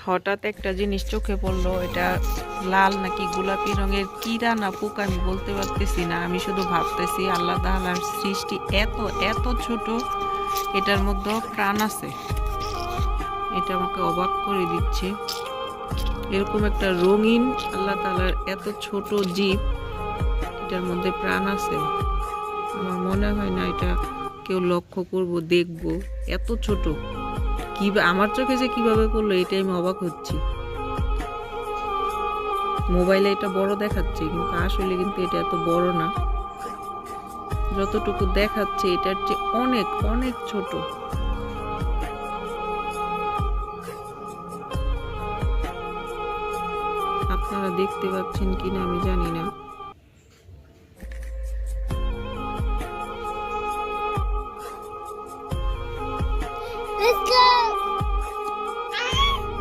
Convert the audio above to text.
হঠাৎ একটা জিনিস চোখে পড়লো, এটা লাল নাকি গোলাপি রঙের কিরা না পোকা আমি বলতে পারতেছি না। আমি শুধু ভাবতেছি আল্লাহ তাআলার সৃষ্টি এত এত ছোট, এটার মধ্যে প্রাণ আছে। এটা আমাকে অবাক করে দিচ্ছে। এরকম একটা রঙিন আল্লাহ তাআলার এত ছোট জীব, এটার মধ্যে প্রাণ আছে। আমার মনে হয় না এটা কেউ লক্ষ্য করব, দেখব। এত ছোট কি আমার চোখে যে কিভাবে পড়লো এটাই আমি অবাক হচ্ছি। মোবাইলে এটা বড় দেখাচ্ছে, কিন্তু আসলে কিন্তু এটা এত বড় না। যতটুকু দেখাচ্ছে এটার চেয়ে অনেক অনেক ছোট। আপনারা দেখতে পাচ্ছেন কিনা আমি জানি না।